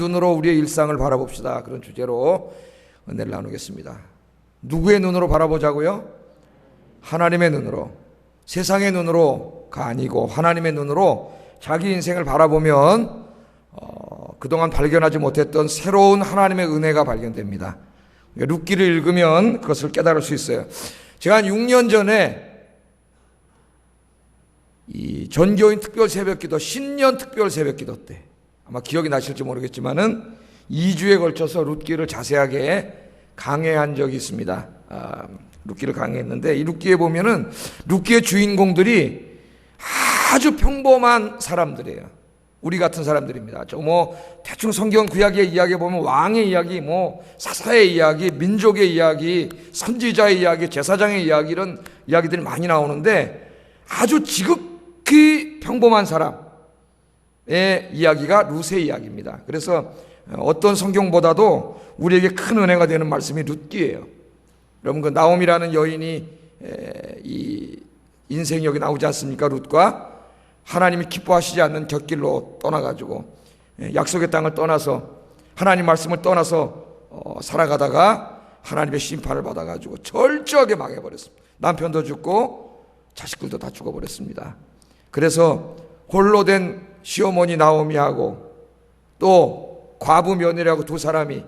눈으로 우리의 일상을 바라봅시다. 그런 주제로 은혜를 나누겠습니다. 누구의 눈으로 바라보자고요? 하나님의 눈으로. 세상의 눈으로가 아니고 하나님의 눈으로 자기 인생을 바라보면 그동안 발견하지 못했던 새로운 하나님의 은혜가 발견됩니다. 룻기를 읽으면 그것을 깨달을 수 있어요. 제가 한 6년 전에 이 전교인 특별 새벽기도, 신년 특별 새벽기도 때 아마 기억이 나실지 모르겠지만은 2주에 걸쳐서 룻기를 자세하게 강해한 적이 있습니다. 룻기를 강해했는데 이 룻기에 보면은 룻기의 주인공들이 아주 평범한 사람들이에요. 우리 같은 사람들입니다. 대충 성경 구약의 이야기 보면 왕의 이야기, 사사의 이야기, 민족의 이야기, 선지자의 이야기, 제사장의 이야기, 이런 이야기들이 많이 나오는데 아주 지극히 평범한 사람의 이야기가 룻의 이야기입니다. 그래서 어떤 성경보다도 우리에게 큰 은혜가 되는 말씀이 룻기예요. 여러분, 그 나옴이라는 여인이 이 인생이 여기 나오지 않습니까? 룻과 하나님이 기뻐하시지 않는 곁길로 떠나가지고 약속의 땅을 떠나서 하나님 말씀을 떠나서 살아가다가 하나님의 심판을 받아가지고 철저하게 망해버렸습니다. 남편도 죽고 자식들도 다 죽어버렸습니다. 그래서 홀로 된 시어머니 나오미하고 또 과부 며느리하고 두 사람이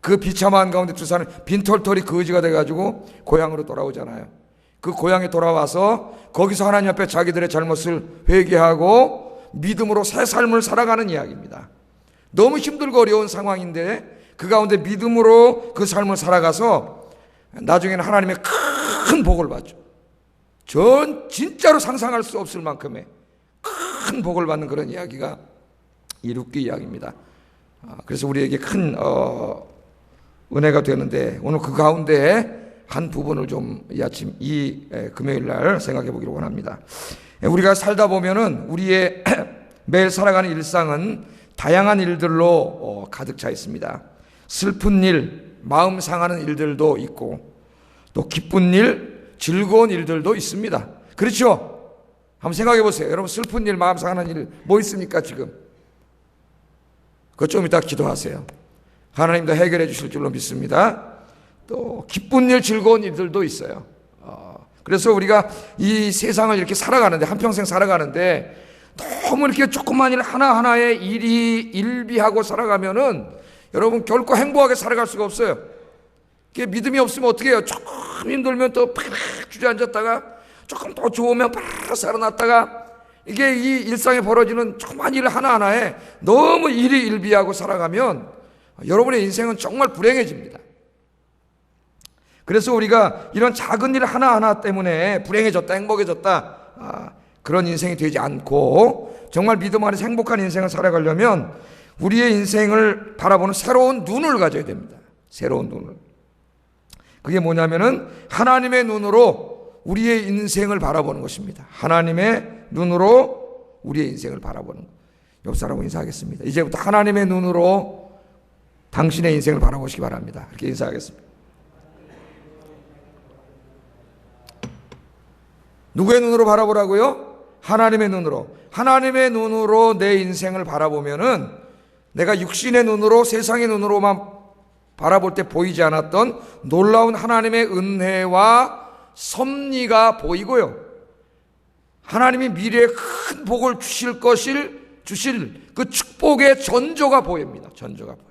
그 비참한 가운데 두 사람이 빈털털이 거지가 돼가지고 고향으로 돌아오잖아요. 그 고향에 돌아와서 거기서 하나님 앞에 자기들의 잘못을 회개하고 믿음으로 새 삶을 살아가는 이야기입니다. 너무 힘들고 어려운 상황인데 그 가운데 믿음으로 그 삶을 살아가서 나중에는 하나님의 큰 복을 받죠. 전 진짜로 상상할 수 없을 만큼의 큰 복을 받는 그런 이야기가 이 룻기 이야기입니다. 그래서 우리에게 큰 은혜가 되는데 오늘 그 가운데 한 부분을 좀 이 금요일 날 생각해 보기를 원합니다. 우리가 살다 보면은 우리의 매일 살아가는 일상은 다양한 일들로 가득 차 있습니다. 슬픈 일, 마음 상하는 일들도 있고 또 기쁜 일, 즐거운 일들도 있습니다. 그렇죠? 한번 생각해 보세요. 여러분, 슬픈 일, 마음 상하는 일 뭐 있습니까 지금? 그거 좀 이따 기도하세요. 하나님도 해결해 주실 줄로 믿습니다. 또 기쁜 일, 즐거운 일들도 있어요. 그래서 우리가 이 세상을 이렇게 살아가는데, 한평생 살아가는데 너무 이렇게 조그만 일 하나하나에 일비하고 살아가면은 여러분 결코 행복하게 살아갈 수가 없어요. 믿음이 없으면 어떻게 해요? 조금 힘들면 또 팍 주저앉았다가 조금 더 좋으면 팍 살아났다가 이게 이 일상에 벌어지는 조그만 일 하나하나에 너무 일비하고 살아가면 여러분의 인생은 정말 불행해집니다. 그래서 우리가 이런 작은 일 하나하나 때문에 불행해졌다, 행복해졌다, 그런 인생이 되지 않고 정말 믿음 안에서 행복한 인생을 살아가려면 우리의 인생을 바라보는 새로운 눈을 가져야 됩니다. 새로운 눈을. 그게 뭐냐면은 하나님의 눈으로 우리의 인생을 바라보는 것입니다. 하나님의 눈으로 우리의 인생을 바라보는 것. 옆 사람하고 인사하겠습니다. 이제부터 하나님의 눈으로 당신의 인생을 바라보시기 바랍니다. 이렇게 인사하겠습니다. 누구의 눈으로 바라보라고요? 하나님의 눈으로. 하나님의 눈으로 내 인생을 바라보면은 내가 육신의 눈으로, 세상의 눈으로만 바라볼 때 보이지 않았던 놀라운 하나님의 은혜와 섭리가 보이고요. 하나님이 미래에 큰 복을 주실 그 축복의 전조가 보입니다. 전조가 보여요.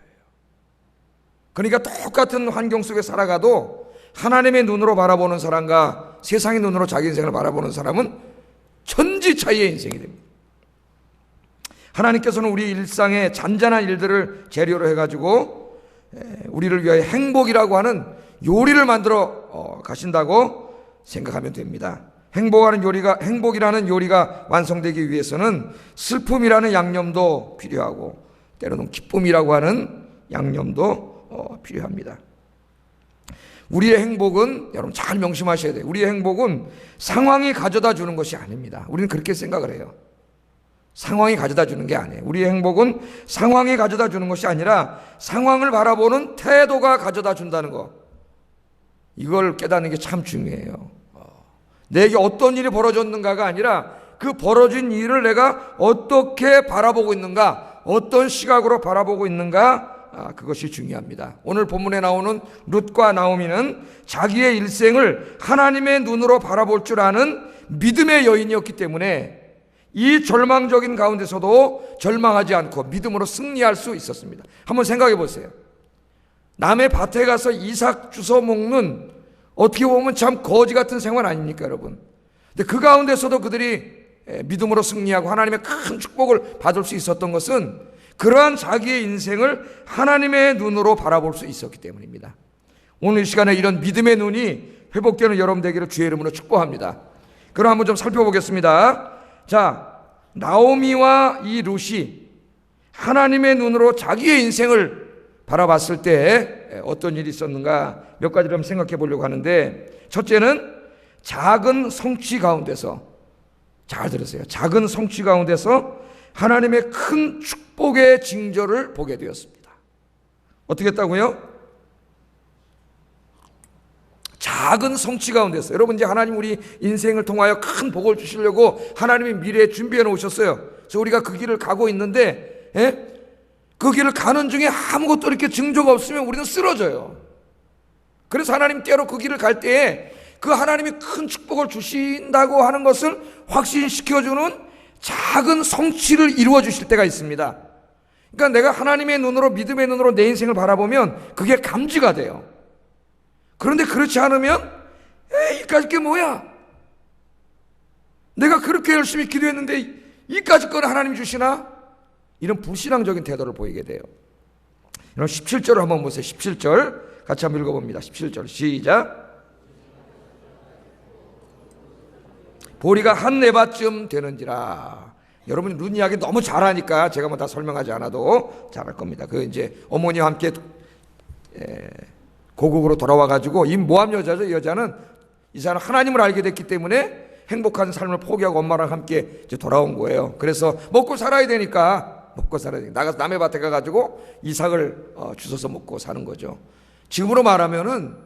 그러니까 똑같은 환경 속에 살아가도 하나님의 눈으로 바라보는 사람과 세상의 눈으로 자기 인생을 바라보는 사람은 천지 차이의 인생이 됩니다. 하나님께서는 우리 일상의 잔잔한 일들을 재료로 해가지고 우리를 위하여 행복이라고 하는 요리를 만들어 가신다고 생각하면 됩니다. 행복이라는 요리가 완성되기 위해서는 슬픔이라는 양념도 필요하고 때로는 기쁨이라고 하는 양념도 필요합니다. 우리의 행복은 여러분 잘 명심하셔야 돼요. 우리의 행복은 상황이 가져다 주는 것이 아닙니다. 우리는 그렇게 생각을 해요. 상황이 가져다 주는 게 아니에요. 우리의 행복은 상황이 가져다 주는 것이 아니라 상황을 바라보는 태도가 가져다 준다는 것. 이걸 깨닫는 게 참 중요해요. 내게 어떤 일이 벌어졌는가가 아니라 그 벌어진 일을 내가 어떻게 바라보고 있는가, 어떤 시각으로 바라보고 있는가? 그것이 중요합니다. 오늘 본문에 나오는 룻과 나오미는 자기의 일생을 하나님의 눈으로 바라볼 줄 아는 믿음의 여인이었기 때문에 이 절망적인 가운데서도 절망하지 않고 믿음으로 승리할 수 있었습니다. 한번 생각해 보세요. 남의 밭에 가서 이삭 주워 먹는, 어떻게 보면 참 거지 같은 생활 아닙니까, 여러분? 근데 그 가운데서도 그들이 믿음으로 승리하고 하나님의 큰 축복을 받을 수 있었던 것은 그러한 자기의 인생을 하나님의 눈으로 바라볼 수 있었기 때문입니다. 오늘 이 시간에 이런 믿음의 눈이 회복되는 여러분 되기를 주의 이름으로 축복합니다. 그럼 한번 좀 살펴보겠습니다. 자, 나오미와 이 룻이 하나님의 눈으로 자기의 인생을 바라봤을 때 어떤 일이 있었는가 몇 가지를 한번 생각해 보려고 하는데, 첫째는 작은 성취 가운데서, 잘 들으세요, 작은 성취 가운데서 하나님의 큰 축복의 징조를 보게 되었습니다. 어떻게 했다고요? 작은 성취 가운데서. 여러분, 이제 하나님 우리 인생을 통하여 큰 복을 주시려고 하나님이 미래에 준비해 놓으셨어요. 그래서 우리가 그 길을 가고 있는데, 그 길을 가는 중에 아무것도 이렇게 징조가 없으면 우리는 쓰러져요. 그래서 하나님 때로 그 길을 갈 때에 그 하나님이 큰 축복을 주신다고 하는 것을 확신시켜주는 작은 성취를 이루어 주실 때가 있습니다. 그러니까 내가 하나님의 눈으로, 믿음의 눈으로 내 인생을 바라보면 그게 감지가 돼요. 그런데 그렇지 않으면 이까짓 게 뭐야? 내가 그렇게 열심히 기도했는데 이까짓 건 하나님이 주시나? 이런 불신앙적인 태도를 보이게 돼요. 여러분 17절을 한번 보세요. 17절 같이 한번 읽어봅니다. 17절 시작. 보리가 한 에바쯤 되는지라. 여러분이 룻 이야기 너무 잘하니까 제가 뭐 다 설명하지 않아도 잘할 겁니다. 그 이제 어머니와 함께 고국으로 돌아와가지고, 이 모압 여자죠. 이 여자는 이 사람 하나님을 알게 됐기 때문에 행복한 삶을 포기하고 엄마랑 함께 이제 돌아온 거예요. 그래서 먹고 살아야 되니까 나가서 남의 밭에 가가지고 이삭을 주워서 먹고 사는 거죠. 지금으로 말하면은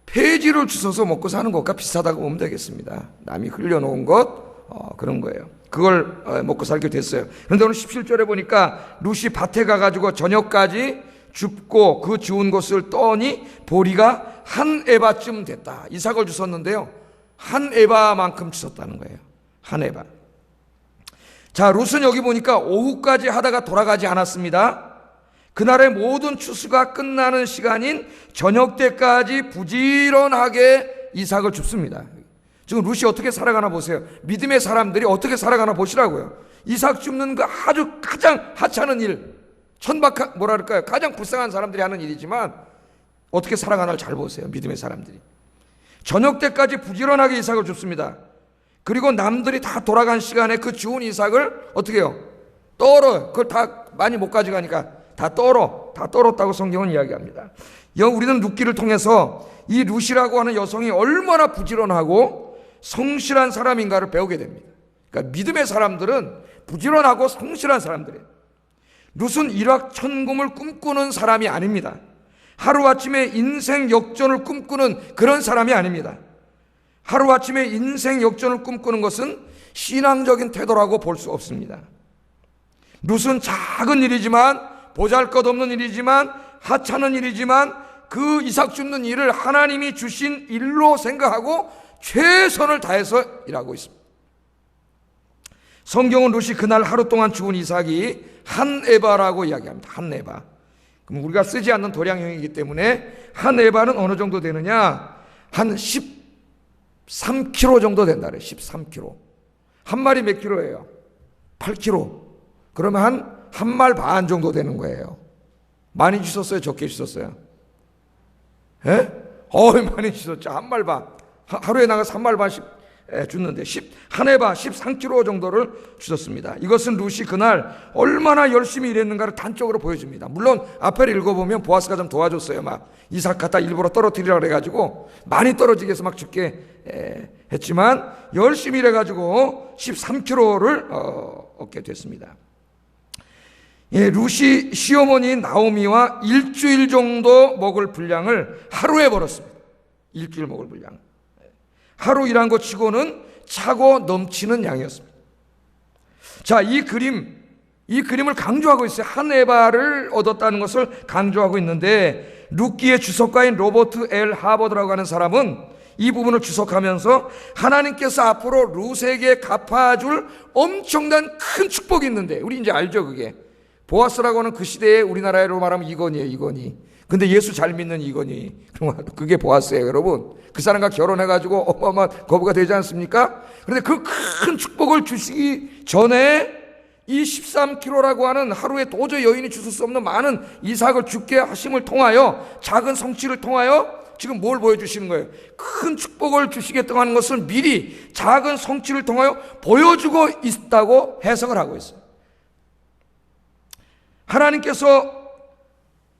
폐지를 주워서 먹고 사는 것과 비슷하다고 보면 되겠습니다. 남이 흘려놓은 것, 그런 거예요. 그걸 먹고 살게 됐어요. 그런데 오늘 17절에 보니까 룻이 밭에 가가지고 저녁까지 줍고 그 주운 것을 떠니 보리가 한 에바쯤 됐다. 이삭을 주웠는데요, 한 에바만큼 주웠다는 거예요. 한 에바. 자, 룻은 여기 보니까 오후까지 하다가 돌아가지 않았습니다. 그날의 모든 추수가 끝나는 시간인 저녁 때까지 부지런하게 이삭을 줍습니다. 지금 룻이 어떻게 살아가나 보세요. 믿음의 사람들이 어떻게 살아가나 보시라고요. 이삭 줍는 그 아주 가장 하찮은 일, 뭐랄까요, 가장 불쌍한 사람들이 하는 일이지만 어떻게 살아가나를 잘 보세요. 믿음의 사람들이 저녁 때까지 부지런하게 이삭을 줍습니다. 그리고 남들이 다 돌아간 시간에 그 주운 이삭을 어떻게 해요? 떨어요. 그걸 다 많이 못 가져가니까 다 떨었다고 성경은 이야기합니다. 우리는 룻기를 통해서 이 룻이라고 하는 여성이 얼마나 부지런하고 성실한 사람인가를 배우게 됩니다. 그러니까 믿음의 사람들은 부지런하고 성실한 사람들이에요. 룻은 일확천금을 꿈꾸는 사람이 아닙니다. 하루아침에 인생 역전을 꿈꾸는 그런 사람이 아닙니다. 하루아침에 인생 역전을 꿈꾸는 것은 신앙적인 태도라고 볼 수 없습니다. 룻은 작은 일이지만, 보잘것없는 일이지만, 하찮은 일이지만 그 이삭 줍는 일을 하나님이 주신 일로 생각하고 최선을 다해서 일하고 있습니다. 성경은 룻이 그날 하루 동안 주운 이삭이 한 에바라고 이야기합니다. 한 에바. 그럼 우리가 쓰지 않는 도량형이기 때문에 한 에바는 어느 정도 되느냐? 한 13kg 정도 된다 그래요. 13kg. 한 마리 몇 킬로예요? 8kg. 그러면 한 말 반 정도 되는 거예요. 많이 주셨어요? 적게 주셨어요? 예? 많이 주셨죠. 한 말 반. 하루에 나가서 한 말 반씩 줬는데 한 해봐 13kg 정도를 주셨습니다. 이것은 룻이 그날 얼마나 열심히 일했는가를 단적으로 보여줍니다. 물론 앞에 읽어보면 보아스가 좀 도와줬어요. 막 이삭 갖다 일부러 떨어뜨리라 그래가지고 많이 떨어지게 해서 막 죽게 했지만 열심히 일해가지고 13kg를 얻게 됐습니다. 룻이 시어머니 나오미와 일주일 정도 먹을 분량을 하루에 벌었습니다. 일주일 먹을 분량. 하루 일한 것 치고는 차고 넘치는 양이었습니다. 자, 이 그림, 이 그림을 강조하고 있어요. 한 에바를 얻었다는 것을 강조하고 있는데, 룻기의 주석가인 로버트 L. 하버드라고 하는 사람은 이 부분을 주석하면서 하나님께서 앞으로 룻에게 갚아줄 엄청난 큰 축복이 있는데, 우리 이제 알죠, 그게 보아스라고 하는 그 시대에 우리나라로 말하면 이건희예요, 이건희. 근데 예수 잘 믿는 이건희, 그게 보아스예요, 여러분. 그 사람과 결혼해가지고 어마어마한 거부가 되지 않습니까? 그런데 그 큰 축복을 주시기 전에 이 13kg라고 하는 하루에 도저히 여인이 주실 수 없는 많은 이삭을 죽게 하심을 통하여, 작은 성취를 통하여 지금 뭘 보여주시는 거예요? 큰 축복을 주시겠다고 하는 것을 미리 작은 성취를 통하여 보여주고 있다고 해석을 하고 있어요. 하나님께서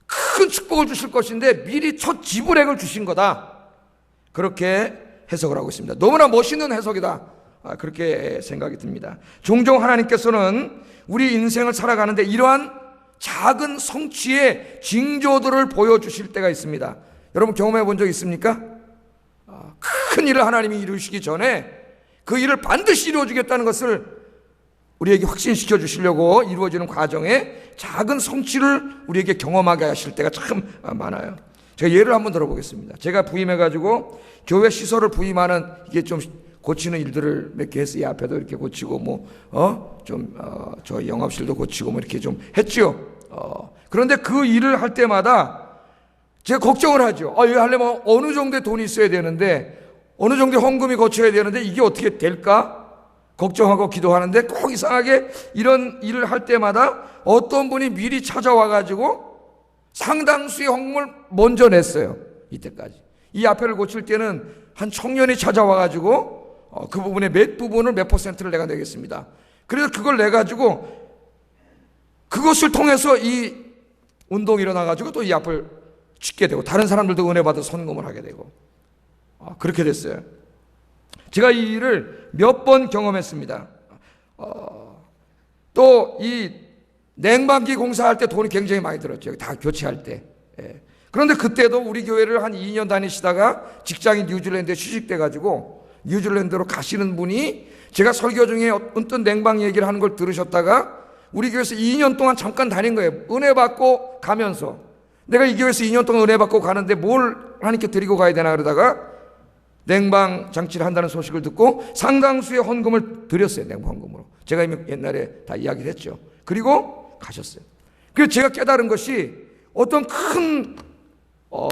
큰 축복을 주실 것인데 미리 첫 지불액을 주신 거다, 그렇게 해석을 하고 있습니다. 너무나 멋있는 해석이다, 그렇게 생각이 듭니다. 종종 하나님께서는 우리 인생을 살아가는데 이러한 작은 성취의 징조들을 보여주실 때가 있습니다. 여러분 경험해 본 적 있습니까? 큰 일을 하나님이 이루시기 전에 그 일을 반드시 이루어주겠다는 것을 우리에게 확신시켜 주시려고 이루어지는 과정에 작은 성취를 우리에게 경험하게 하실 때가 참 많아요. 제가 예를 한번 들어보겠습니다. 제가 부임해가지고 교회 시설을 부임하는, 이게 좀 고치는 일들을 몇 개 했어요. 이 앞에도 이렇게 고치고 저 영업실도 고치고 이렇게 좀 했죠. 그런데 그 일을 할 때마다 제가 걱정을 하죠. 이거 하려면 어느 정도의 돈이 있어야 되는데, 어느 정도의 헌금이 거쳐야 되는데 이게 어떻게 될까? 걱정하고 기도하는데 꼭 이상하게 이런 일을 할 때마다 어떤 분이 미리 찾아와가지고 상당수의 헌금을 먼저 냈어요. 이때까지. 이 앞에를 고칠 때는 한 청년이 찾아와가지고 그 부분의 몇 부분을 몇 퍼센트를 내가 내겠습니다. 그래서 그걸 내가지고 그것을 통해서 이 운동이 일어나가지고 또 이 앞을 짓게 되고, 다른 사람들도 은혜 받아 헌금을 하게 되고, 그렇게 됐어요. 제가 이 일을 몇 번 경험했습니다. 또 이 냉방기 공사할 때 돈이 굉장히 많이 들었죠. 다 교체할 때. 그런데 그때도 우리 교회를 한 2년 다니시다가 직장이 뉴질랜드에 취직돼가지고 뉴질랜드로 가시는 분이 제가 설교 중에 어떤 냉방 얘기를 하는 걸 들으셨다가 우리 교회에서 2년 동안 잠깐 다닌 거예요. 은혜 받고 가면서. 내가 이 교회에서 2년 동안 은혜 받고 가는데 뭘 하나님께 드리고 가야 되나 그러다가 냉방 장치를 한다는 소식을 듣고 상당수의 헌금을 드렸어요. 냉방 헌금으로. 제가 이미 옛날에 다 이야기를 했죠. 그리고 가셨어요. 그래서 제가 깨달은 것이 어떤 큰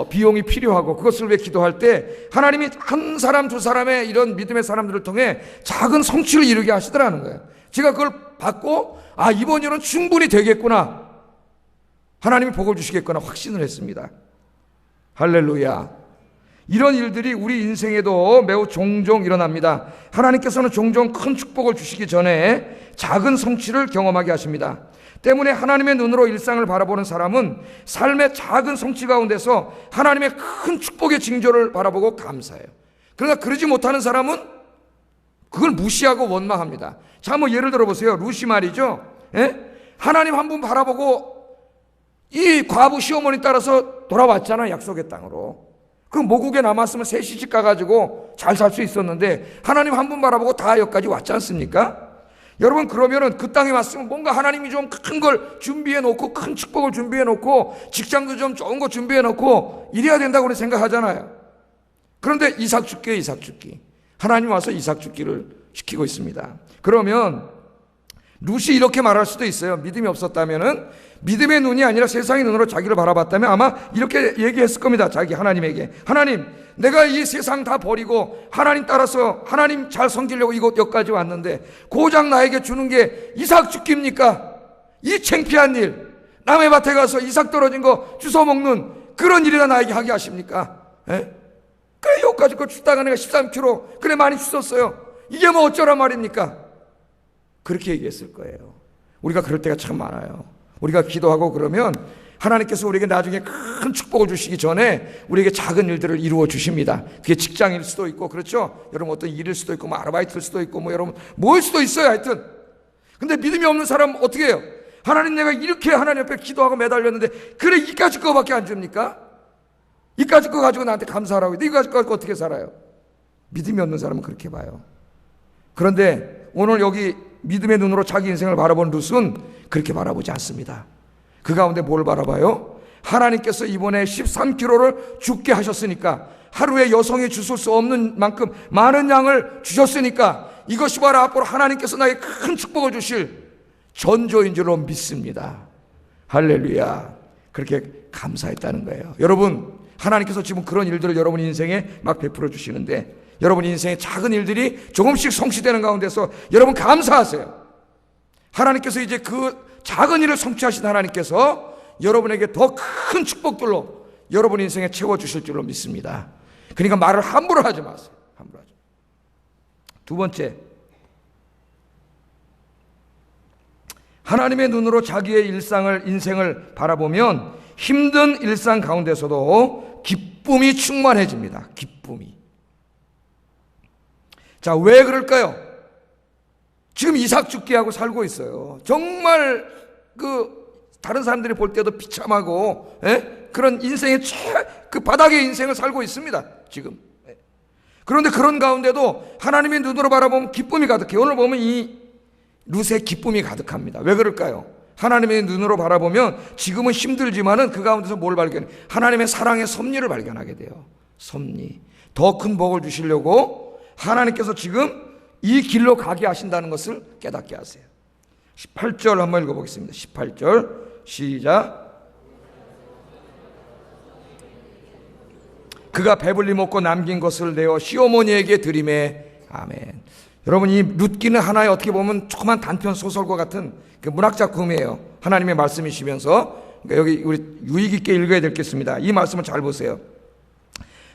비용이 필요하고 그것을 위해 기도할 때 하나님이 한 사람 두 사람의 이런 믿음의 사람들을 통해 작은 성취를 이루게 하시더라는 거예요. 제가 그걸 받고 이번 일은 충분히 되겠구나, 하나님이 복을 주시겠구나 확신을 했습니다. 할렐루야. 이런 일들이 우리 인생에도 매우 종종 일어납니다. 하나님께서는 종종 큰 축복을 주시기 전에 작은 성취를 경험하게 하십니다. 때문에 하나님의 눈으로 일상을 바라보는 사람은 삶의 작은 성취 가운데서 하나님의 큰 축복의 징조를 바라보고 감사해요. 그러나 그러지 못하는 사람은 그걸 무시하고 원망합니다. 자, 예를 들어보세요. 루시 말이죠. 하나님 한 분 바라보고 이 과부 시어머니 따라서 돌아왔잖아, 약속의 땅으로. 그 모국에 남았으면 새 시집 가가지고 잘 살 수 있었는데 하나님 한 분 바라보고 다 여기까지 왔지 않습니까? 여러분, 그러면은 그 땅에 왔으면 뭔가 하나님이 좀 큰 걸 준비해 놓고, 큰 축복을 준비해 놓고, 직장도 좀 좋은 거 준비해 놓고 이래야 된다고 우리 생각하잖아요. 그런데 이삭 죽기. 하나님 와서 이삭 죽기를 시키고 있습니다. 그러면 룻이 이렇게 말할 수도 있어요. 믿음이 없었다면은, 믿음의 눈이 아니라 세상의 눈으로 자기를 바라봤다면 아마 이렇게 얘기했을 겁니다. 자기 하나님에게, 하나님, 내가 이 세상 다 버리고 하나님 따라서 하나님 잘 섬기려고 여기까지 왔는데 고작 나에게 주는 게 이삭 죽기입니까? 이 창피한 일, 남의 밭에 가서 이삭 떨어진 거 주워 먹는 그런 일이나 나에게 하게 하십니까? 그래, 여기까지 거 주다가 내가 13kg 그래 많이 주웠어요. 이게 뭐 어쩌란 말입니까? 그렇게 얘기했을 거예요. 우리가 그럴 때가 참 많아요. 우리가 기도하고 그러면 하나님께서 우리에게 나중에 큰 축복을 주시기 전에 우리에게 작은 일들을 이루어 주십니다. 그게 직장일 수도 있고, 그렇죠? 여러분 어떤 일일 수도 있고, 아르바이트일 수도 있고, 여러분 뭐일 수도 있어요. 하여튼. 근데 믿음이 없는 사람은 어떻게 해요? 하나님, 내가 이렇게 하나님 앞에 기도하고 매달렸는데 그래 이까짓 거밖에 안 줍니까? 이까짓 거 가지고 나한테 감사하라고 했는데 이까짓 거 가지고 어떻게 살아요? 믿음이 없는 사람은 그렇게 봐요. 그런데 오늘 여기 믿음의 눈으로 자기 인생을 바라본 룻은 그렇게 바라보지 않습니다. 그 가운데 뭘 바라봐요? 하나님께서 이번에 13kg를 죽게 하셨으니까, 하루에 여성이 주실 수 없는 만큼 많은 양을 주셨으니까 이것이 바로 앞으로 하나님께서 나에게 큰 축복을 주실 전조인 줄로 믿습니다. 할렐루야. 그렇게 감사했다는 거예요. 여러분, 하나님께서 지금 그런 일들을 여러분 인생에 막 베풀어 주시는데, 여러분 인생의 작은 일들이 조금씩 성취되는 가운데서 여러분 감사하세요. 하나님께서 이제 그 작은 일을 성취하신 하나님께서 여러분에게 더 큰 축복들로 여러분 인생에 채워주실 줄로 믿습니다. 그러니까 말을 함부로 하지 마세요. 함부로 하지. 두 번째, 하나님의 눈으로 자기의 인생을 바라보면 힘든 일상 가운데서도 기쁨이 충만해집니다. 기쁨이. 자, 왜 그럴까요? 지금 이삭 죽게 하고 살고 있어요. 정말 다른 사람들이 볼 때도 비참하고, 그런 인생의 그 바닥의 인생을 살고 있습니다. 지금. 그런데 그런 가운데도 하나님의 눈으로 바라보면 기쁨이 가득해요. 오늘 보면 이 룻의 기쁨이 가득합니다. 왜 그럴까요? 하나님의 눈으로 바라보면 지금은 힘들지만은 그 가운데서 뭘 발견해? 하나님의 사랑의 섭리를 발견하게 돼요. 섭리. 더 큰 복을 주시려고 하나님께서 지금 이 길로 가게 하신다는 것을 깨닫게 하세요. 18절 한번 읽어보겠습니다. 18절 시작. 그가 배불리 먹고 남긴 것을 내어 시어머니에게 드리매. 아멘. 여러분, 이 룻기는 하나의 어떻게 보면 조그만 단편 소설과 같은 그 문학 작품이에요. 하나님의 말씀이시면서. 그러니까 여기 우리 유익 있게 읽어야 되겠습니다. 이 말씀을 잘 보세요.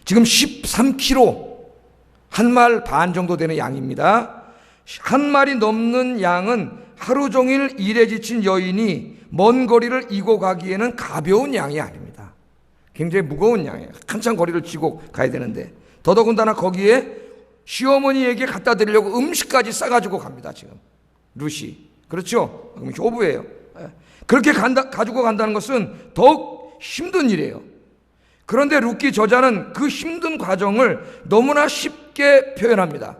지금 13kg, 한 말 반 정도 되는 양입니다. 한 마리 넘는 양은 하루 종일 일에 지친 여인이 먼 거리를 이고 가기에는 가벼운 양이 아닙니다. 굉장히 무거운 양이에요. 한참 거리를 지고 가야 되는데, 더더군다나 거기에 시어머니에게 갖다 드리려고 음식까지 싸가지고 갑니다. 지금 룻이. 그렇죠? 그럼 효부예요. 그렇게 가지고 간다는 것은 더욱 힘든 일이에요. 그런데 룻기 저자는 그 힘든 과정을 너무나 쉽게 표현합니다.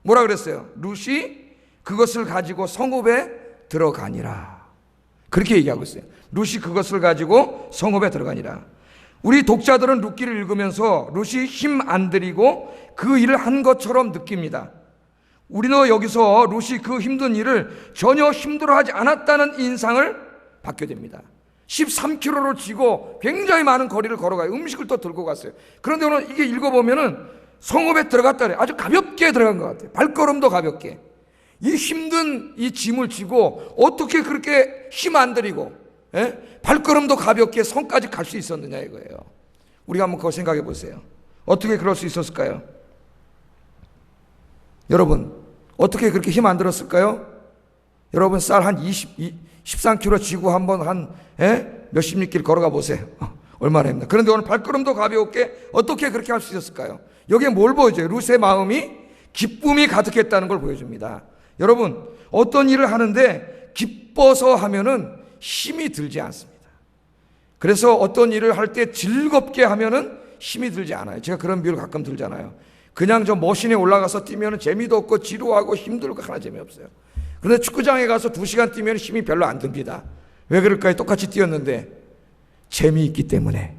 뭐라 그랬어요? 룻이 그것을 가지고 성읍에 들어가니라. 그렇게 얘기하고 있어요. 룻이 그것을 가지고 성읍에 들어가니라. 우리 독자들은 룻기를 읽으면서 룻이 힘 안 들이고 그 일을 한 것처럼 느낍니다. 우리는 여기서 룻이 그 힘든 일을 전혀 힘들어하지 않았다는 인상을 받게 됩니다. 13kg를 지고 굉장히 많은 거리를 걸어가요. 음식을 또 들고 갔어요. 그런데 오늘 이게 읽어보면은 성읍에 들어갔다래. 아주 가볍게 들어간 것 같아요. 발걸음도 가볍게. 이 힘든 이 짐을 지고 어떻게 그렇게 힘 안 들이고, 발걸음도 가볍게 성까지 갈 수 있었느냐 이거예요. 우리가 한번 그거 생각해 보세요. 어떻게 그럴 수 있었을까요? 여러분, 어떻게 그렇게 힘 안 들었을까요? 여러분, 쌀 한 13kg 지고 한번 몇십 리길 걸어가 보세요. 얼마나 힘들나. 그런데 오늘 발걸음도 가볍게 어떻게 그렇게 할 수 있었을까요? 여기에 뭘 보여줘요? 룻의 마음이 기쁨이 가득했다는 걸 보여줍니다. 여러분, 어떤 일을 하는데 기뻐서 하면은 힘이 들지 않습니다. 그래서 어떤 일을 할 때 즐겁게 하면은 힘이 들지 않아요. 제가 그런 비유를 가끔 들잖아요. 그냥 저 머신에 올라가서 뛰면은 재미도 없고 지루하고 힘들고 하나 재미없어요. 그런데 축구장에 가서 2시간 뛰면 힘이 별로 안 듭니다. 왜 그럴까요? 똑같이 뛰었는데 재미있기 때문에,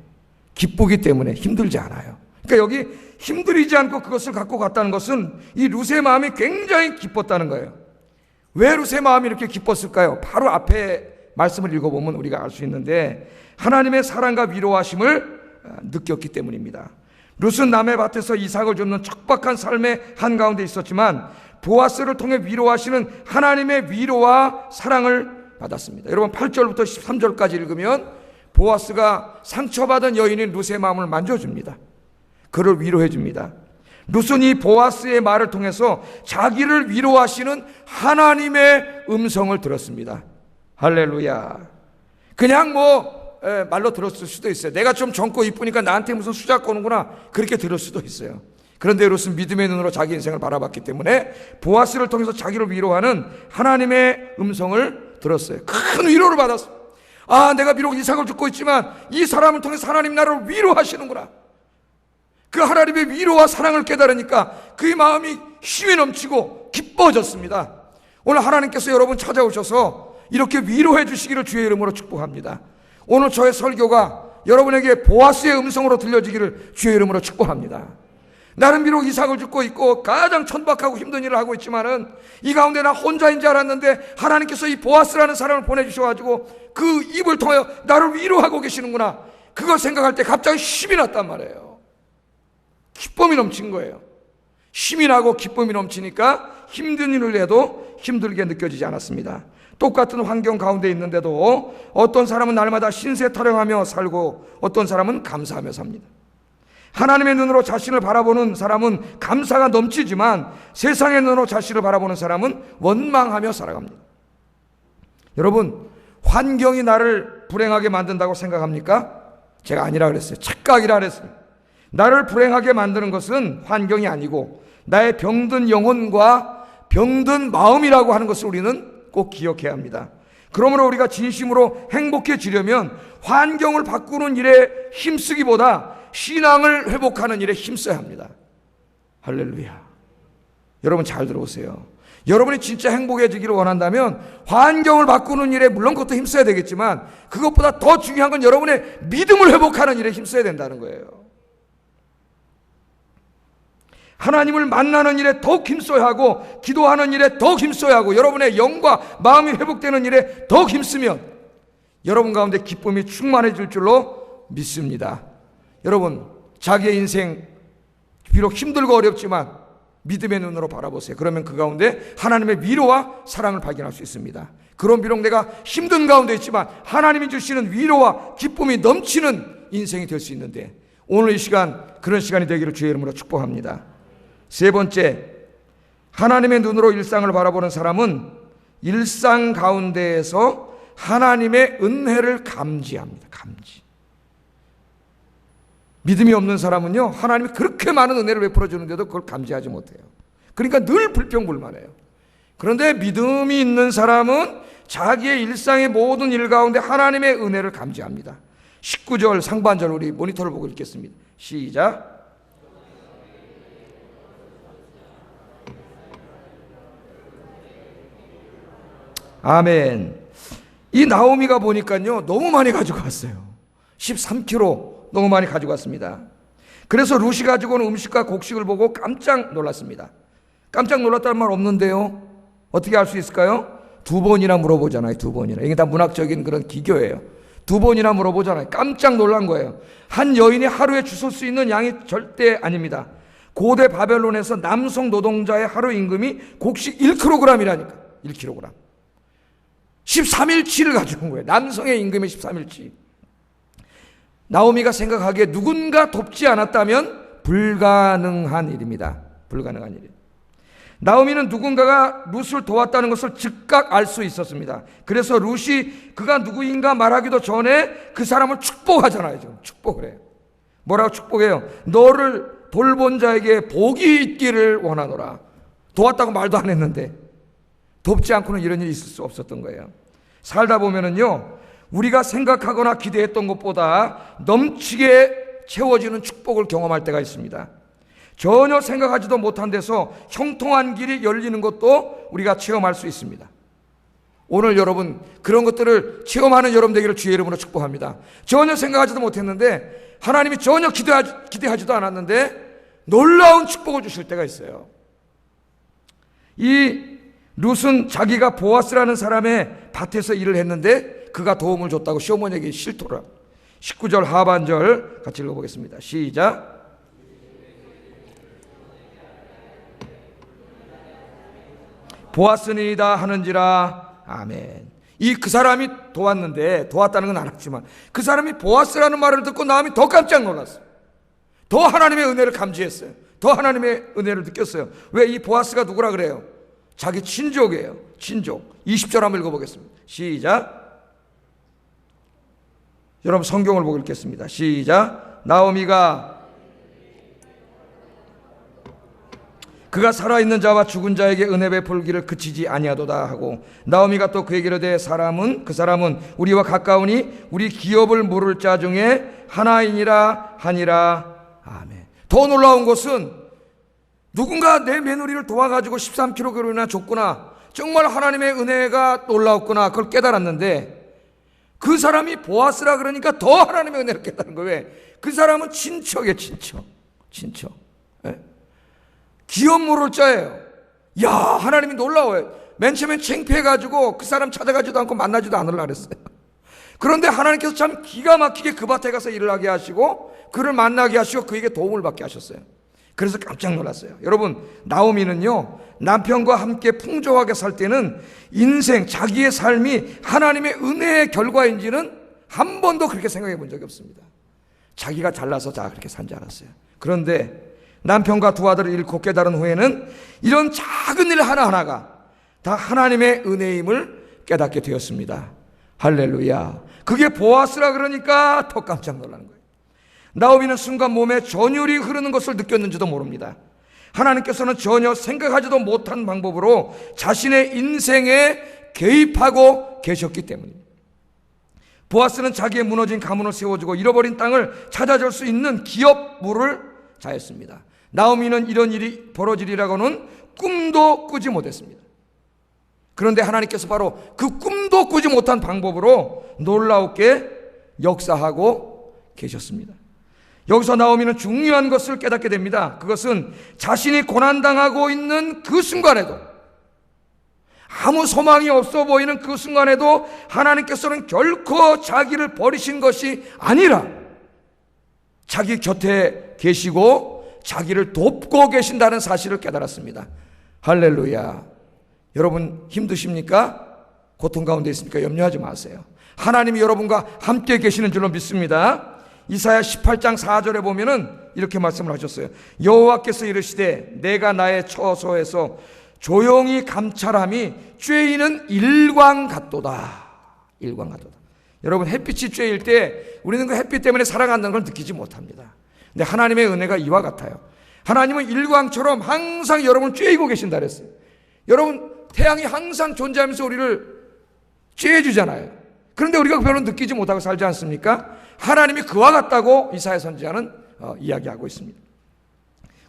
기쁘기 때문에 힘들지 않아요. 그러니까 여기 힘들이지 않고 그것을 갖고 갔다는 것은 이 룻의 마음이 굉장히 기뻤다는 거예요. 왜 룻의 마음이 이렇게 기뻤을까요? 바로 앞에 말씀을 읽어보면 우리가 알 수 있는데, 하나님의 사랑과 위로하심을 느꼈기 때문입니다. 룻은 남의 밭에서 이삭을 줍는 척박한 삶의 한가운데 있었지만 보아스를 통해 위로하시는 하나님의 위로와 사랑을 받았습니다. 여러분, 8절부터 13절까지 읽으면 보아스가 상처받은 여인인 룻의 마음을 만져줍니다. 그를 위로해 줍니다. 룻은 이 보아스의 말을 통해서 자기를 위로하시는 하나님의 음성을 들었습니다. 할렐루야. 그냥 말로 들었을 수도 있어요. 내가 좀 젊고 이쁘니까 나한테 무슨 수작 거는구나, 그렇게 들을 수도 있어요. 그런데 룻은 믿음의 눈으로 자기 인생을 바라봤기 때문에 보아스를 통해서 자기를 위로하는 하나님의 음성을 들었어요. 큰 위로를 받았어요. 아, 내가 비록 이삭을 죽고 있지만 이 사람을 통해서 하나님 나를 위로하시는구나. 그 하나님의 위로와 사랑을 깨달으니까 그의 마음이 힘이 넘치고 기뻐졌습니다. 오늘 하나님께서 여러분 찾아오셔서 이렇게 위로해 주시기를 주의 이름으로 축복합니다. 오늘 저의 설교가 여러분에게 보아스의 음성으로 들려지기를 주의 이름으로 축복합니다. 나는 비록 이삭을 죽고 있고 가장 천박하고 힘든 일을 하고 있지만은 이 가운데 나 혼자인 줄 알았는데 하나님께서 이 보아스라는 사람을 보내주셔가지고 그 입을 통하여 나를 위로하고 계시는구나. 그걸 생각할 때 갑자기 힘이 났단 말이에요. 기쁨이 넘친 거예요. 힘이 나고 기쁨이 넘치니까 힘든 일을 해도 힘들게 느껴지지 않았습니다. 똑같은 환경 가운데 있는데도 어떤 사람은 날마다 신세 타령하며 살고 어떤 사람은 감사하며 삽니다. 하나님의 눈으로 자신을 바라보는 사람은 감사가 넘치지만 세상의 눈으로 자신을 바라보는 사람은 원망하며 살아갑니다. 여러분, 환경이 나를 불행하게 만든다고 생각합니까? 제가 아니라 그랬어요. 착각이라 그랬어요. 나를 불행하게 만드는 것은 환경이 아니고 나의 병든 영혼과 병든 마음이라고 하는 것을 우리는 꼭 기억해야 합니다. 그러므로 우리가 진심으로 행복해지려면 환경을 바꾸는 일에 힘쓰기보다 신앙을 회복하는 일에 힘써야 합니다. 할렐루야. 여러분 잘 들어보세요. 여러분이 진짜 행복해지기를 원한다면 환경을 바꾸는 일에 물론 그것도 힘써야 되겠지만 그것보다 더 중요한 건 여러분의 믿음을 회복하는 일에 힘써야 된다는 거예요. 하나님을 만나는 일에 더욱 힘써야 하고 기도하는 일에 더욱 힘써야 하고 여러분의 영과 마음이 회복되는 일에 더욱 힘쓰면 여러분 가운데 기쁨이 충만해질 줄로 믿습니다. 여러분, 자기의 인생 비록 힘들고 어렵지만 믿음의 눈으로 바라보세요. 그러면 그 가운데 하나님의 위로와 사랑을 발견할 수 있습니다. 그럼 비록 내가 힘든 가운데 있지만 하나님이 주시는 위로와 기쁨이 넘치는 인생이 될 수 있는데 오늘 이 시간 그런 시간이 되기를 주의 이름으로 축복합니다. 세 번째, 하나님의 눈으로 일상을 바라보는 사람은 일상 가운데에서 하나님의 은혜를 감지합니다. 감지. 믿음이 없는 사람은요, 하나님이 그렇게 많은 은혜를 베풀어 주는데도 그걸 감지하지 못해요. 그러니까 늘 불평불만해요. 그런데 믿음이 있는 사람은 자기의 일상의 모든 일 가운데 하나님의 은혜를 감지합니다. 19절 상반절 우리 모니터를 보고 읽겠습니다. 시작. 아멘. 이 나오미가 보니까요 너무 많이 가지고 왔어요. 13kg 너무 많이 가지고 왔습니다. 그래서 룻이 가지고 온 음식과 곡식을 보고 깜짝 놀랐습니다. 깜짝 놀랐다는 말 없는데요, 어떻게 알 수 있을까요? 두 번이나 물어보잖아요. 두 번이나. 이게 다 문학적인 그런 기교예요. 두 번이나 물어보잖아요. 깜짝 놀란 거예요. 한 여인이 하루에 주실 수 있는 양이 절대 아닙니다. 고대 바벨론에서 남성 노동자의 하루 임금이 곡식 1kg이라니까. 1kg. 13일치를 가지고 온 거예요. 남성의 임금이 13일치. 나오미가 생각하기에 누군가 돕지 않았다면 불가능한 일입니다. 불가능한 일이에요. 나오미는 누군가가 룻을 도왔다는 것을 즉각 알 수 있었습니다. 그래서 룻이 그가 누구인가 말하기도 전에 그 사람을 축복하잖아요. 지금 축복을 해요. 뭐라고 축복해요? 너를 돌본 자에게 복이 있기를 원하노라. 도왔다고 말도 안 했는데 돕지 않고는 이런 일이 있을 수 없었던 거예요. 살다 보면은요, 우리가 생각하거나 기대했던 것보다 넘치게 채워지는 축복을 경험할 때가 있습니다. 전혀 생각하지도 못한 데서 형통한 길이 열리는 것도 우리가 체험할 수 있습니다. 오늘 여러분 그런 것들을 체험하는 여러분 되기를 주의 이름으로 축복합니다. 전혀 생각하지도 못했는데 하나님이 전혀 기대하지도 않았는데 놀라운 축복을 주실 때가 있어요. 이 룻은 자기가 보아스라는 사람의 밭에서 일을 했는데 그가 도움을 줬다고 시어머니에게 실토를 합니다. 19절 하반절 같이 읽어보겠습니다. 시작. 보았으니이다 하는지라. 아멘. 이 그 사람이 도왔는데, 도왔다는 건 알았지만 그 사람이 보아스라는 말을 듣고 나오미 더 깜짝 놀랐어요. 더 하나님의 은혜를 감지했어요. 더 하나님의 은혜를 느꼈어요. 왜? 이 보아스가 누구라 그래요? 자기 친족이에요. 친족. 20절 한번 읽어보겠습니다. 시작. 여러분 성경을 보고 읽겠습니다. 시작. 나오미가 그가 살아있는 자와 죽은 자에게 은혜 베풀기를 그치지 아니하도다 하고, 나오미가 또 그에게 이르되 그 사람은 우리와 가까우니 우리 기업을 물을 자 중에 하나이니라 하니라. 아멘. 더 놀라운 것은 누군가 내 며느리를 도와가지고 13kg이나 줬구나, 정말 하나님의 은혜가 놀라웠구나, 그걸 깨달았는데, 그 사람이 보아스라 그러니까 더 하나님의 은혜를 깨달은 거예요. 왜? 그 사람은 친척이에요. 친척. 예? 기업모를 자예요. 야, 하나님이 놀라워요. 맨 처음엔 창피해가지고 그 사람 찾아가지도 않고 만나지도 않으려고 그랬어요. 그런데 하나님께서 참 기가 막히게 그 밭에 가서 일을 하게 하시고 그를 만나게 하시고 그에게 도움을 받게 하셨어요. 그래서 깜짝 놀랐어요. 여러분, 나오미는요, 남편과 함께 풍족하게 살 때는 인생, 자기의 삶이 하나님의 은혜의 결과인지는 한 번도 그렇게 생각해 본 적이 없습니다. 자기가 잘나서 다 그렇게 산 줄 알았어요. 그런데 남편과 두 아들을 잃고 깨달은 후에는 이런 작은 일 하나하나가 다 하나님의 은혜임을 깨닫게 되었습니다. 할렐루야. 그게 보아스라 그러니까 더 깜짝 놀라는 거예요. 나오미는 순간 몸에 전율이 흐르는 것을 느꼈는지도 모릅니다. 하나님께서는 전혀 생각하지도 못한 방법으로 자신의 인생에 개입하고 계셨기 때문입니다. 보아스는 자기의 무너진 가문을 세워주고 잃어버린 땅을 찾아줄 수 있는 기업부를 자였습니다. 나오미는 이런 일이 벌어지리라고는 꿈도 꾸지 못했습니다. 그런데 하나님께서 바로 그 꿈도 꾸지 못한 방법으로 놀랍게 역사하고 계셨습니다. 여기서 나오미는 중요한 것을 깨닫게 됩니다. 그것은 자신이 고난당하고 있는 그 순간에도, 아무 소망이 없어 보이는 그 순간에도 하나님께서는 결코 자기를 버리신 것이 아니라 자기 곁에 계시고 자기를 돕고 계신다는 사실을 깨달았습니다. 할렐루야. 여러분 힘드십니까? 고통 가운데 있습니까? 염려하지 마세요. 하나님이 여러분과 함께 계시는 줄로 믿습니다. 이사야 18장 4절에 보면은 이렇게 말씀을 하셨어요. 여호와께서 이르시되 내가 나의 처소에서 조용히 감찰함이 죄인은 일광 같도다. 여러분, 햇빛이 죄일 때 우리는 그 햇빛 때문에 살아간다는 걸 느끼지 못합니다. 근데 하나님의 은혜가 이와 같아요. 하나님은 일광처럼 항상 여러분을 쬐이고 계신다 그랬어요. 여러분, 태양이 항상 존재하면서 우리를 쬐주잖아요. 그런데 우리가 별로 느끼지 못하고 살지 않습니까? 하나님이 그와 같다고 이사야 선지자는 이야기하고 있습니다.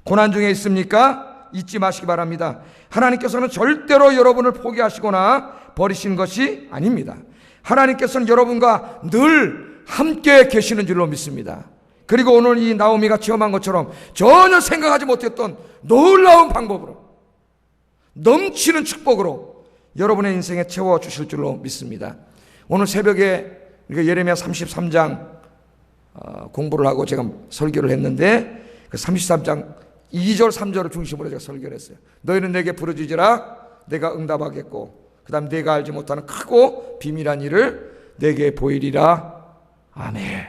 고난 중에 있습니까? 잊지 마시기 바랍니다. 하나님께서는 절대로 여러분을 포기하시거나 버리신 것이 아닙니다. 하나님께서는 여러분과 늘 함께 계시는 줄로 믿습니다. 그리고 오늘 이 나오미가 체험한 것처럼 전혀 생각하지 못했던 놀라운 방법으로, 넘치는 축복으로 여러분의 인생에 채워주실 줄로 믿습니다. 오늘 새벽에 예레미야 33장 공부를 하고 제가 설교를 했는데 그 33장 2절 3절을 중심으로 제가 설교를 했어요. 너희는 내게 부르짖으라 내가 응답하겠고 그 다음 내가 알지 못하는 크고 비밀한 일을 내게 보이리라. 아멘.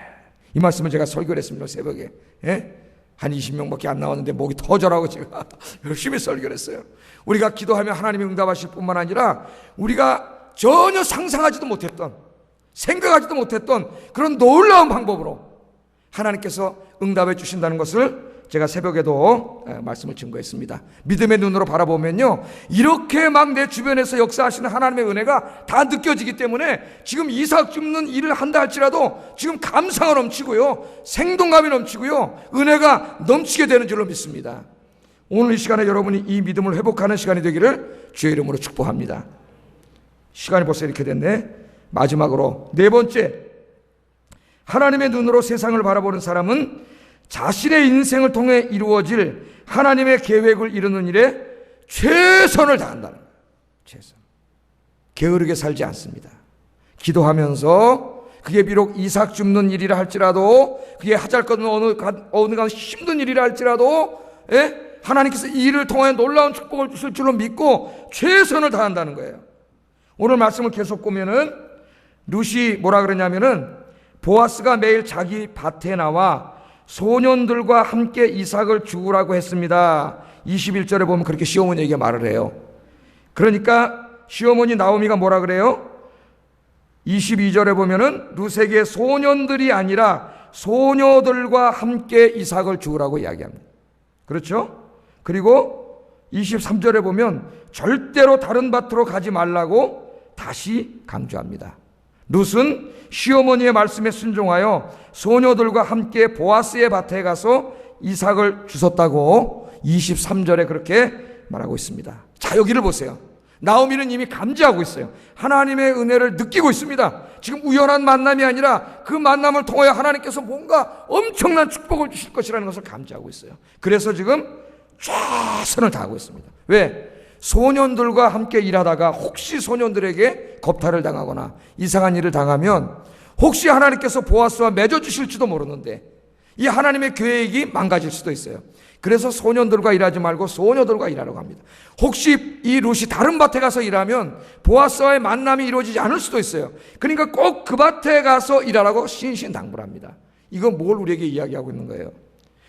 이 말씀을 제가 설교를 했습니다. 새벽에. 예? 한 20명밖에 안 나왔는데 목이 터져라고 제가 열심히 설교를 했어요. 우리가 기도하면 하나님이 응답하실 뿐만 아니라 우리가 전혀 상상하지도 못했던, 생각하지도 못했던 그런 놀라운 방법으로 하나님께서 응답해 주신다는 것을 제가 새벽에도 말씀을 증거했습니다. 믿음의 눈으로 바라보면요, 이렇게 막 내 주변에서 역사하시는 하나님의 은혜가 다 느껴지기 때문에 지금 이삭 줍는 일을 한다 할지라도 지금 감사가 넘치고요, 생동감이 넘치고요, 은혜가 넘치게 되는 줄로 믿습니다. 오늘 이 시간에 여러분이 이 믿음을 회복하는 시간이 되기를 주의 이름으로 축복합니다. 시간이 벌써 이렇게 됐네. 마지막으로 네 번째, 하나님의 눈으로 세상을 바라보는 사람은 자신의 인생을 통해 이루어질 하나님의 계획을 이루는 일에 최선을 다한다는 거예요. 최선. 게으르게 살지 않습니다. 기도하면서 그게 비록 이삭 줍는 일이라 할지라도, 그게 하잘것없는 어느 간 힘든 일이라 할지라도, 하나님께서 이 일을 통해 놀라운 축복을 주실 줄로 믿고 최선을 다한다는 거예요. 오늘 말씀을 계속 보면은 룻이 뭐라 그러냐면은 보아스가 매일 자기 밭에 나와 소년들과 함께 이삭을 주우라고 했습니다. 21절에 보면 그렇게 시어머니에게 말을 해요. 그러니까 시어머니 나오미가 뭐라 그래요? 22절에 보면은 룻에게 소년들이 아니라 소녀들과 함께 이삭을 주우라고 이야기합니다. 그렇죠? 그리고 23절에 보면 절대로 다른 밭으로 가지 말라고 다시 강조합니다. 룻은 시어머니의 말씀에 순종하여 소녀들과 함께 보아스의 밭에 가서 이삭을 주웠다고 23절에 그렇게 말하고 있습니다. 자, 여기를 보세요. 나오미는 이미 감지하고 있어요. 하나님의 은혜를 느끼고 있습니다. 지금 우연한 만남이 아니라 그 만남을 통하여 하나님께서 뭔가 엄청난 축복을 주실 것이라는 것을 감지하고 있어요. 그래서 지금 최선을 다하고 있습니다. 왜? 소년들과 함께 일하다가 혹시 소년들에게 겁탈을 당하거나 이상한 일을 당하면 혹시 하나님께서 보아스와 맺어주실지도 모르는데 이 하나님의 계획이 망가질 수도 있어요. 그래서 소년들과 일하지 말고 소녀들과 일하라고 합니다. 혹시 이 룻이 다른 밭에 가서 일하면 보아스와의 만남이 이루어지지 않을 수도 있어요. 그러니까 꼭 그 밭에 가서 일하라고 신신당부를 합니다. 이건 뭘 우리에게 이야기하고 있는 거예요?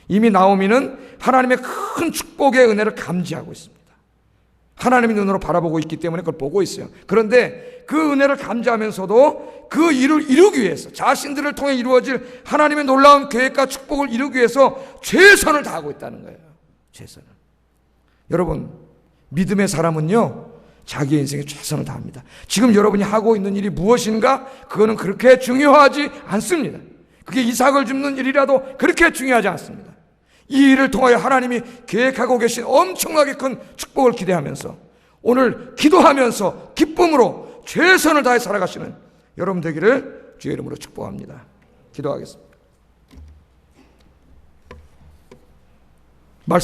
이미 나오미는 하나님의 큰 축복의 은혜를 감지하고 있습니다. 하나님의 눈으로 바라보고 있기 때문에 그걸 보고 있어요. 그런데 그 은혜를 감지하면서도 그 일을 이루기 위해서, 자신들을 통해 이루어질 하나님의 놀라운 계획과 축복을 이루기 위해서 최선을 다하고 있다는 거예요. 최선을. 여러분, 믿음의 사람은요, 자기 인생에 최선을 다합니다. 지금 여러분이 하고 있는 일이 무엇인가? 그거는 그렇게 중요하지 않습니다. 그게 이삭을 줍는 일이라도 그렇게 중요하지 않습니다. 이 일을 통하여 하나님이 계획하고 계신 엄청나게 큰 축복을 기대하면서 오늘 기도하면서 기쁨으로 최선을 다해 살아가시는 여러분 되기를 주의 이름으로 축복합니다. 기도하겠습니다.